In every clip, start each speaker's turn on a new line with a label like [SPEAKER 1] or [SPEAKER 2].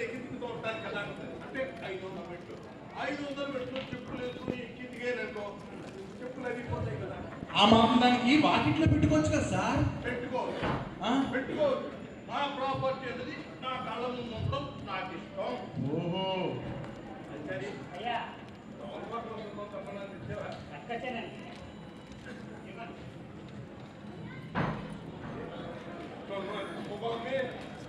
[SPEAKER 1] ఎక్కించుకుంటూ ఉంటారు కదా అంటే 500 మెట్లు 500 మెట్లు చెప్పులు వేసుకుని ఎక్కిందికేననుకో చెప్పులు అరిగిపోతాయి కదా.
[SPEAKER 2] ఆ మాత్రం దానికి వాకిట్లో పెట్టుకోవచ్చు కదా సార్.
[SPEAKER 1] పెట్టుకోవచ్చు పెట్టుకోవచ్చు. నా ప్రాపర్టీ అనేది నా కళ్ళ ముందు ఉండడం నాకు ఇష్టం.
[SPEAKER 2] ఓహో
[SPEAKER 1] సరే
[SPEAKER 3] అయ్యా
[SPEAKER 1] సంబంధాలు ఇచ్చేవా?
[SPEAKER 3] అక్కచేనండి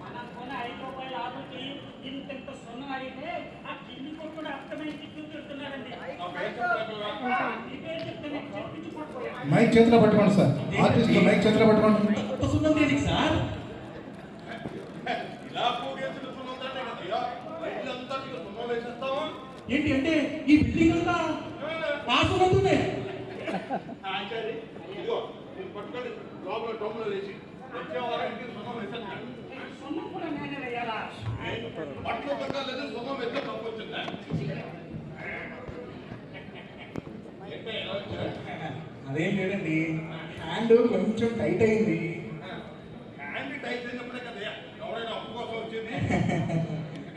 [SPEAKER 3] మనం కొన్న 5 రూపాయల ఆటోకి ఇంత సొన్నం అడిగితే ఆ కింది కొట్టుడు అర్థమైంది చూస్తున్నారండి.
[SPEAKER 4] మైక్ చేతిలో పట్టుకోండి సార్. ఆర్టిస్ట్ మైక్ చేతిలో పట్టుకోండి.
[SPEAKER 2] సున్నం దేనికి సార్?
[SPEAKER 1] ఇలా కూడేసిన సున్నంటే కదయ్యా ఇల్లంతా సున్నం వేసేస్తావా
[SPEAKER 2] ఏంటి అంటే ఈ బిల్డింగ్ అంతా ఆ సున్నంతోనే?
[SPEAKER 1] ఇదిగో నేను పట్టుకొని లోపల డొమ్మలో వేసి వచ్చేవారికి సున్నం వేసేస్తాను.
[SPEAKER 3] సొన్నం కూడా నేనే వేయాలా?
[SPEAKER 1] బట్టలు తగ్గాలేదు సున్నం వేస్తే తప్పొచ్చిందా?
[SPEAKER 2] అదేం లేదండి, హ్యాండ్ కొంచెం టైట్ అయింది.
[SPEAKER 1] హ్యాండ్ టైట్ అయినప్పుడే కదయ్యా ఎవరైనా అప్పు కోసం వచ్చింది.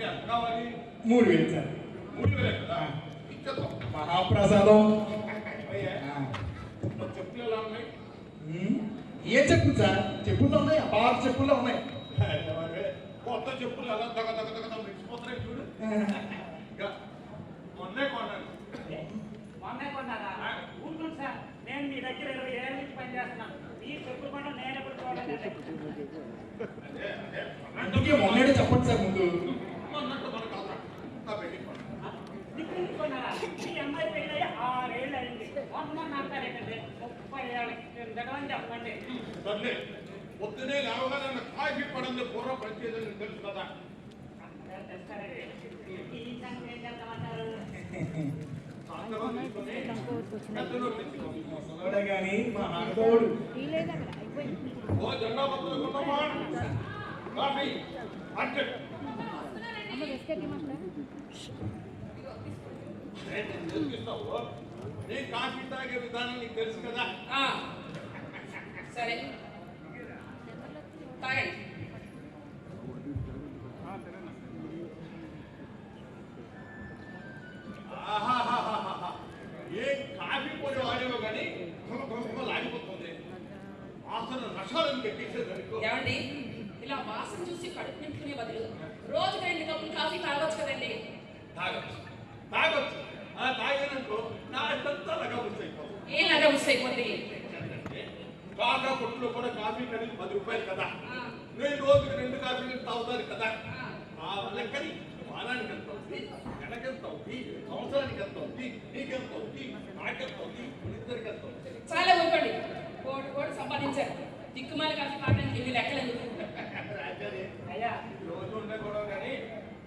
[SPEAKER 1] ఎంత కావాలి?
[SPEAKER 2] 3000 సార్.
[SPEAKER 1] 3000 కదా ఇచ్చేద్దాం.
[SPEAKER 2] మహాప్రసాదం.
[SPEAKER 1] చెప్పులు ఎలా ఉన్నాయి?
[SPEAKER 2] ఏ చెప్పులు సార్? చెప్పుల్లో ఉన్నాయి, అపార చెప్పుల్లో ఉన్నాయి.
[SPEAKER 1] కొత్త చెప్పులు ఎలా తగ తగ తగ మిడిచిపోతున్నాయి చూడు. మొన్నే కొన్నాను.
[SPEAKER 3] మొన్నే కొన్నారా? ఊరుకోండి సార్, నేను మీ దగ్గర 20 ఏళ్ళ నుంచి పనిచేస్తున్నాను. మీ చెప్పులు కొనడం నేను ఎప్పుడు చూడాలండి.
[SPEAKER 2] అందుకే మొన్నడే చెప్పండి సార్ ముందు.
[SPEAKER 1] మొన్నట్టు మన కథ నా పెళ్లి
[SPEAKER 3] కొన్నారా? మీ అమ్మాయి పెళ్ళి 6 ఏళ్ళు అయింది. మొన్న అంటారేంటండి 30 ఏళ్ళ కిందట అని చెప్పండి.
[SPEAKER 1] సర్లే పొద్దునే లేవగానే నన్ను కాఫీ పడింది పూర్వ పనిచేయదని తెలుసు కదా.
[SPEAKER 3] ఈ సంగతి ఏం చేద్దామంటారు?
[SPEAKER 2] కానీ మా ఆడోడు
[SPEAKER 1] ఓ జెండా పత్రం కొన్నామా? Coffee urgent. నేను కాఫీ తాగే విధానం నీకు తెలుసు కదా.
[SPEAKER 5] సరే తాగండి.
[SPEAKER 1] ఏ కాఫీ పొడి వాడేవో కానీ లాగిపోతుంది. వాసన నషాలను ఎక్కించేదానికి.
[SPEAKER 5] ఏమండి, ఇలా వాసన చూసి కడుపు నింపుకునే బదులు రోజుకి 2 కప్పులు కాఫీ తాగొచ్చు కదండి.
[SPEAKER 1] తాగొచ్చు తాగొచ్చు. తాగిననుకో నా ఇష్టంతా లగబుచ్చైపోతుంది.
[SPEAKER 5] ఏం లాగా మిస్ అయిపోద్ది?
[SPEAKER 1] కాకా కొట్టులో కూడా కాఫీ ఖరీదు 10 రూపాయలు కదా. నేను రోజుకి 2 కాఫీలు తాగుతాను కదా. ఆ లెక్కని వారానికి ఎంత అవుతుంది, నెలకెంత అవుతుంది, సంవత్సరానికి ఎంత అవుతుంది, నీకెంత అవుతుంది, నాకెంత అవుతుంది, ఇద్దరికి ఎంత అవుతుంది.
[SPEAKER 5] చాలా ఊరుకోండి. కోటి సంపాదించారు. దిక్కుమాల కాఫీ తాగడానికి ఇన్ని లెక్కలు ఎందుకు?
[SPEAKER 3] అయ్యా
[SPEAKER 1] రోజు ఉండే గొడవ కానీ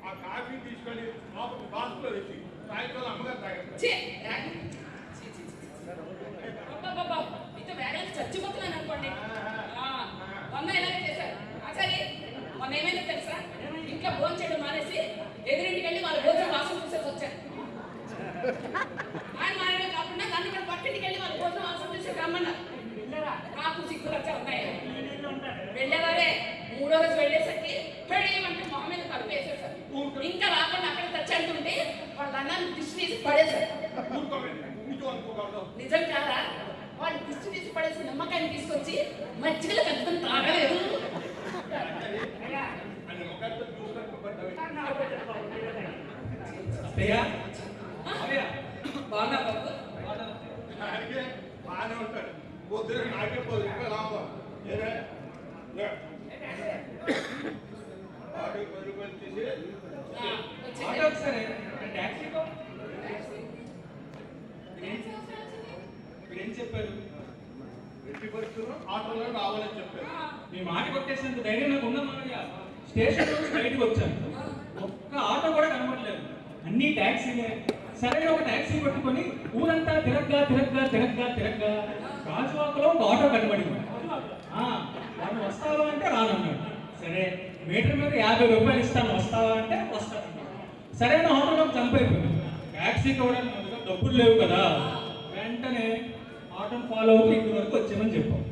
[SPEAKER 1] ఆ కాఫీ తీసుకొని బాక్స్లో వేసి సాయంకాలం అమ్మగారు తాగేస్తారు.
[SPEAKER 5] ఇంత వేగంగా చచ్చిపోతున్నాను అనుకోండి. మొన్న ఇలాగే చేశారు. ఆచారి మొన్న ఏమైందో తెలుసా? ఇంట్లో భోజనం చేయడం మానేసి ఎదురింటికి వెళ్ళి వాళ్ళ భోజనం వాసన చూసేసి వచ్చారు. ఆయన మారమే కాకుండా నన్ను కూడా పక్కింటికి వెళ్ళి వాళ్ళ భోజనం వాసన చూసేసి రమ్మన్నారు. నాకు సిగ్గులు వచ్చా ఉన్నాయి. వెళ్ళేవారే 3వ రోజు వెళ్ళేసరికి పెళ్ళేమంటే మొహం మీద కలుపు వేసేసారు. ఇంకా రాకుండా అక్కడ తెచ్చంటుంటే వాళ్ళ అన్నాన్ని దిష్టి తీసి పడేశారు. నిజం కాదా? వాళ్ళు దిష్టి తీసి పడేసి నిమ్మకాయని తీసుకొచ్చి మజ్జిగలో కలుపుకొని తాగలేదు. బాగున్నా బాబు?
[SPEAKER 1] బాగానే ఉంటాడు. పొద్దున నాకే 10 రూపాయలు లాభం. 10 రూపాయలు తీసి
[SPEAKER 2] ఏం చెప్పారు?
[SPEAKER 1] ఎట్టి పరిస్థితుల్లో ఆటోలో రావాలని చెప్పారు.
[SPEAKER 2] మీ మాట కొట్టేసినంత ధైర్యం నాకు ఉందన్నమాట. స్టేషన్ నుంచి బయటకు వచ్చాను, ఒక్క ఆటో కూడా కనబడలేదు, అన్ని ట్యాక్సీలే. సరైన ఒక ట్యాక్సీ పట్టుకొని ఊరంతా తిరగ్గా రాజువాకలో ఒక ఆటో కనబడింది. వాడు వస్తావా అంటే రానన్నాడు. సరే మీటర్ మీద 50 రూపాయలు ఇస్తాను, వస్తావా అంటే వస్తాను. సరైన ఆటోలో జంప్ అయిపోయింది. ట్యాక్సీ కూడా డబ్బులు లేవు కదా. వెంటనే ఆటోని ఫాలో అవుతూ ఇక్కడి వరకు వచ్చామని చెప్పాం.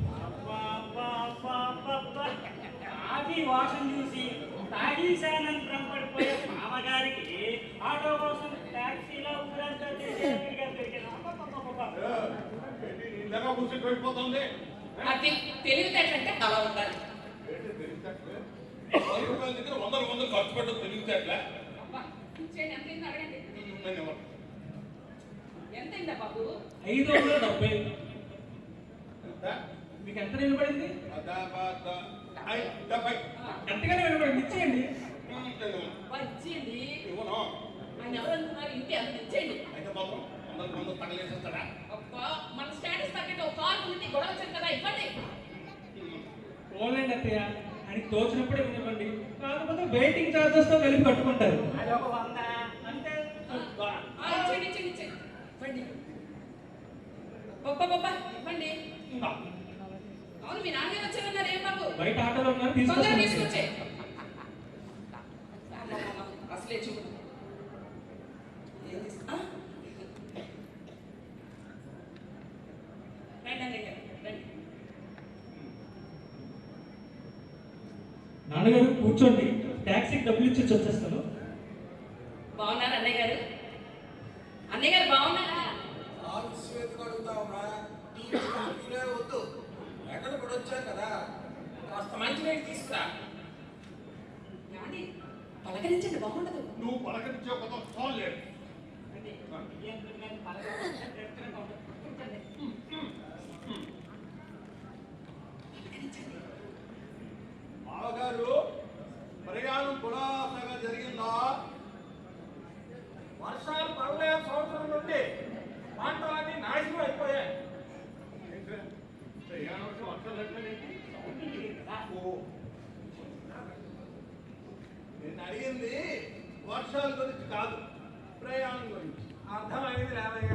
[SPEAKER 3] కాఫీ వాసన చూసి తాగేశానని భ్రమపడిపోయే ఆటో కోసం టాక్సీలో ఊరంతా తిరిగేగా దొరికినా
[SPEAKER 1] ఇలాగా కూర్చొని వెళ్ళిపోతుంది
[SPEAKER 5] అది తెలివితేటంటే అలా ఉండాలి.
[SPEAKER 1] రూపాయల దగ్గర వందలు ఖర్చు పెట్టడం తెలివితేట్లా
[SPEAKER 5] అబ్బా, ఇచ్చేయండి. ఎంత అయింది అడగండి. ఎంత అయిందా బాబు?
[SPEAKER 2] 570. మీకు ఎంత నిలబడింది? ఎంతగానే నిలబడింది, ఇచ్చేయండి.
[SPEAKER 5] అబ్బా, ఇచ్చేయండి. ఆయన ఎవరు అనుకున్నారు? ఇంటి అంత ఇచ్చేయండి.
[SPEAKER 1] తగలేసేస్తాడా
[SPEAKER 5] అబ్బా, మన స్టేటస్ తగ్గట్టు ఒక కారు ఉంది, గొడవ వచ్చాను కదా, ఇవ్వండి.
[SPEAKER 2] ఓన్లైన్ అత్తయ్య ఆయనకి తోచినప్పుడే ఇవ్వండి, కాకపోతే వెయిటింగ్ ఛార్జెస్ తో కలిపి కట్టుకుంటారు.
[SPEAKER 3] అదొక 100 అంటే
[SPEAKER 5] ఇచ్చేయండి, ఇచ్చేయండి, ఇచ్చేయండి. ఇవ్వండి. బాబా ఇవ్వండి. అవును, మీ నాన్నగారు వచ్చారన్నారు. ఏం బాబు?
[SPEAKER 2] బయట ఆటోలో ఉన్నారు,
[SPEAKER 5] తొందరగా
[SPEAKER 2] తీసుకొచ్చి
[SPEAKER 5] తీసుకొచ్చే. అసలే చూడు. ఏం తీసు- ఆ? రండి అన్నయ్య గారు, రండి.
[SPEAKER 2] నాన్నగారు కూర్చోండి, ట్యాక్సీకి డబ్బులు ఇచ్చి వచ్చేస్తాను.
[SPEAKER 5] బాగున్నారా అన్నయ్య గారు? అన్నయ్య గారు బాగున్నారా?
[SPEAKER 1] వద్దు ఎక్కడ కూడా వచ్చాను కదా
[SPEAKER 5] కాస్త మంచి నీళ్ళు తీసుకురా. ఏమండి, పలకరించండి, బాగుండదు.
[SPEAKER 1] నువ్వు పలకరించే కొత్త ఫోన్ లేదు బావగారు ప్రయాణం కులాసగా జరిగిందా?
[SPEAKER 3] వర్షాలు పడలే సంవత్సరం నుండి పంటలన్నీ నాశనం అయిపోయాయి.
[SPEAKER 1] ప్రయాణం వర్షాలు ఎట్లేంటి? నేను అడిగింది వర్షాల గురించి కాదు, ప్రయాణం గురించి.
[SPEAKER 3] అర్థమైంది రామయ్య.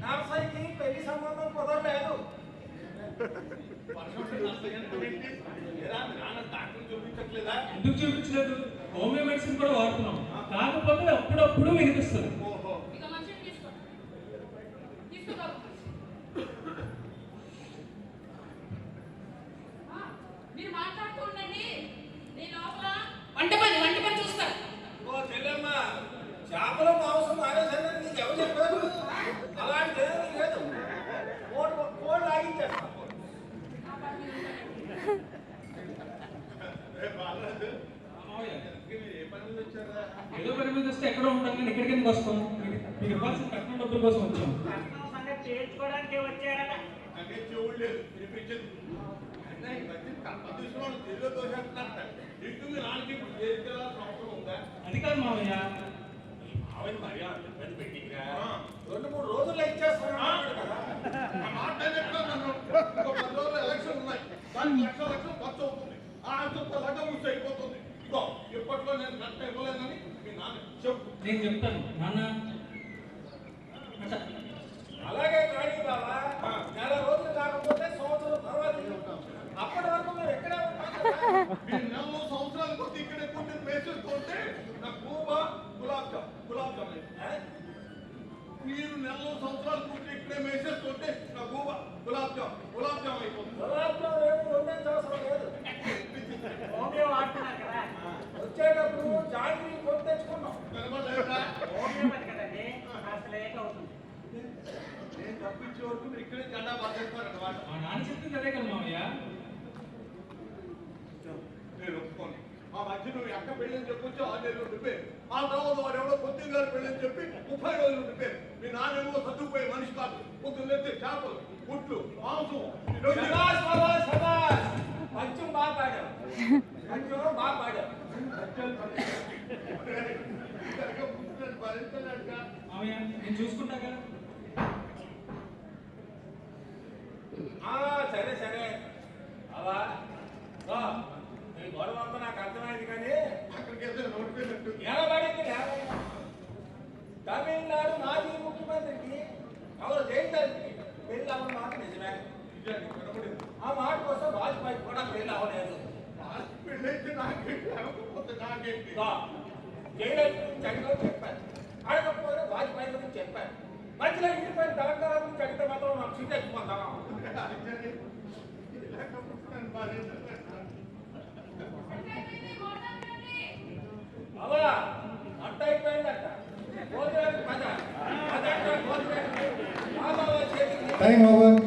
[SPEAKER 3] నర్సయ్యకి పెళ్లి సంబంధం కుదరలేదు.
[SPEAKER 1] వర్షం నష్టం నాన్న డాక్టర్ చూపించట్లేదా?
[SPEAKER 2] ఎందుకు చూపించలేదు? హోమియో మెడిసిన్ కూడా వాడుతున్నాం, కాకపోతే అప్పుడప్పుడు వినిపిస్తుంది.
[SPEAKER 1] ఓహో,
[SPEAKER 5] ఇక మంచిగా తీసుకో. తీసుకో బాబు. మీరు మాట్లాడుతూ ఉండండి, నేను లోపల వంట పని చూస్తాను.
[SPEAKER 1] ఓ చెల్లెమ్మ, చేపల మాంసం మానేసరి నీకు ఎవరు చెప్పారు? అలాంటి లేదు, కోడి లాగించేస్తా.
[SPEAKER 2] ఏదో పని మీద వస్తే ఎక్కడో ఉంటాం, కానీ ఇక్కడికి ఎందుకు వస్తాం? మీకు ఇవ్వాల్సిన కట్నం డబ్బుల కోసం వచ్చాం.
[SPEAKER 3] కట్నం సంగతి తేల్చుకోవడానికి వచ్చారట.
[SPEAKER 1] అంటే చెవుడు లేదు, వినిపించదు. అన్నా ఈ మధ్య కప్పదృష్టిలో తెలుగు దోషేస్తున్నట్ట. ఇంటి మీ నాన్నకి ఇప్పుడు చేర్చాల్సిన అవసరం ఉందా?
[SPEAKER 2] అది కాదు మావయ్య,
[SPEAKER 1] ఆవిడ మర్యాద ఇబ్బంది పెట్టిందిరా. 2-3 రోజుల్లో ఇచ్చేస్తాను కదా. ఆ మాట ఎక్కడ నన్ను ఇంకో 10 రోజులు ఎలక్షన్ ఉన్నాయి, దానికి లక్షలు ఖర్చు అవుతుంది. ఆ అంత లగ్గ ముసి అయిపోతుంది. ఇగో ఇప్పట్లో నేను కరెక్ట్ ఇవ్వలేదని మీ నాన్న చెప్పు.
[SPEAKER 2] నేను చెప్తాను నాన్న. అచ్చా,
[SPEAKER 3] అలాగే కానీ బాబా, నెల రోజులు కాకపోతే సంవత్సరం తర్వాత ఇస్తాం. అప్పటి వరకు మేము ఎక్కడే ఉంటాం కదా.
[SPEAKER 1] మీరు 4 సంవత్సరాల కొద్ది ఇక్కడే కూర్చొని వేసేస్తుంటే నా గులాబ్ జామ్ అయింది. మీరు 4 సంవత్సరాల కూర్చొని ఇక్కడే వేసేస్తుంటే నా గులాబ్ జామ్ అయిపోతుంది.
[SPEAKER 3] గులాబ్లో ఏమి ఉండే అవసరం లేదు. హోమియో వాడుతున్నారు కదా, వచ్చేటప్పుడు జాగ్రత్త కొని తెచ్చుకున్నాం.
[SPEAKER 1] కనబడలేదా?
[SPEAKER 3] హోమియోపతి కదండి, కాస్త లేట్ అవుతుంది.
[SPEAKER 1] నేను తప్పించే వరకు మీరు ఇక్కడే జెండా బాధేస్తారన్నమాట.
[SPEAKER 2] మా నాన్న చెప్తుంది అదే కదా మావయ్య.
[SPEAKER 1] నేను ఒప్పుకోను. ఆ మధ్య నువ్వు ఎక్క పెళ్ళని చెప్పొచ్చు 6 నెలలు ఉండిపోయారు. ఆ తర్వాత వాడు ఎవడో కొద్ది గారు పెళ్ళని చెప్పి 30 రోజులు ఉండిపోయారు. మీ నాన్నేమో సర్దుకుపోయే మనిషి కాదు. పొద్దున్నెత్తే చేపలు, గుడ్లు, మాంసం.
[SPEAKER 3] శభాష్ బాబా, శభాష్. కొంచెం బాగా పాడావు, కొంచెం బాగా పాడావు.
[SPEAKER 2] మావయ్య నేను చూసుకుంటా కదా.
[SPEAKER 3] సరే సరే అవా, నీ గొడవ అంతా నాకు అర్థమైంది. కానీ
[SPEAKER 1] అక్కడికి వెళ్తే నోటి పోయినట్టు.
[SPEAKER 3] ఎనబడింది తమిళనాడు మాజీ ముఖ్యమంత్రికి ఎవరు జయంతి పెళ్లి అవ్వడం మాట నిజమే.
[SPEAKER 1] నిజానికి కనబడింది.
[SPEAKER 3] ఆ మాట కోసం వాజ్పేయి కూడా పెళ్లి అవ్వలేదు.
[SPEAKER 1] పెళ్ళైతే నాకేంటి, అవ్వకపోతే నాకేంటి?
[SPEAKER 3] జయలలిత చదివో చెప్పారు, అడగకపోతే వాజ్పేయి గురించి చెప్పారు. మధ్యలో ఇంటిపైన తెలంగాణ గురించి అడిగితే మాత్రం నాకు సీట్ ఎక్కుపోతాను. అవా అంత అయిపోయిందట.
[SPEAKER 1] గోదావరి పద. పద, గోదావరి. బాబా చేతికి
[SPEAKER 4] టైం ఓవర్.